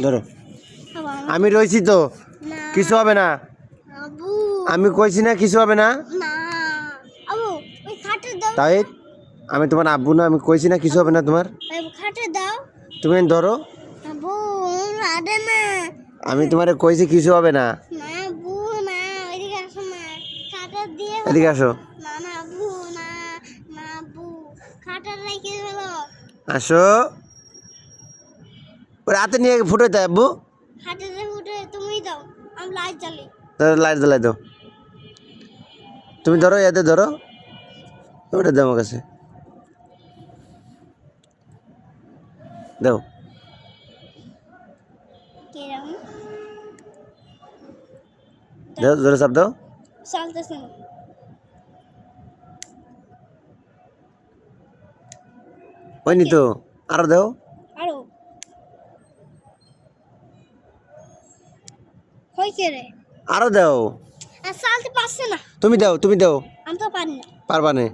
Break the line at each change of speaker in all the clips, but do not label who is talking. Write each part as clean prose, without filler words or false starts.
ধরো আমি রইছি তো কিছু হবে না আমি কইছি না কিছু হবে না তাই আমি তোমার আব্বু না আমি কইছি না কিছু হবে না তোমার তুমি ধরো আমি তোমারে কইছি কিছু হবে না এদিকে আসো আসো ওর হাতে নিয়ে ফুটে দেয় আব্বু লাইট জ্বালাই দাও তুমি ধরো এতে ধরো ওটা দাও আমার কাছে দাও দাও জোরে চাপ দাও হয়নি তো আরো দাও আরো দাও তুমি দাও পারবা না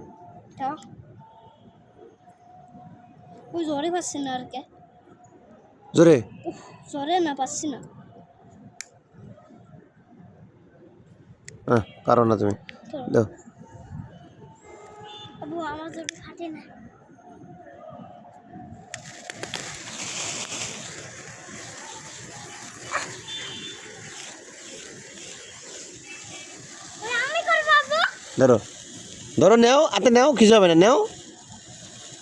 জোরে পারো না তুমি দাও ধরো ধরো নেও হাতে নেও কিছু হবে না নেও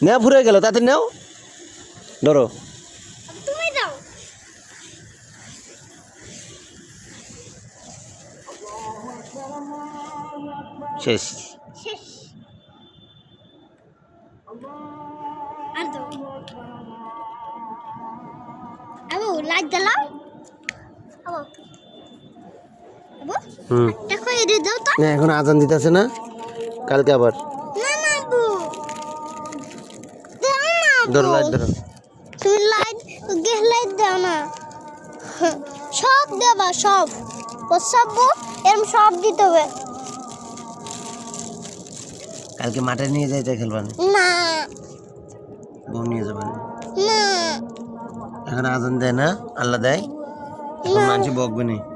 নেও ফুরে গেল তাতে নেও ধরো শেষ এখন আজান দিতেছে না কালকে আবার ধরো লাইট ধরো
তুমি লাইট দাও না সব দেবা সব এরম সব দিতে হবে
কালকে মাঠে নিয়ে যাইতে খেলবেন
না
বউ নিয়ে যাবেন
না
এখন আজান দেয় না আল্লাহ দেয় এখন মানুষ বকবে না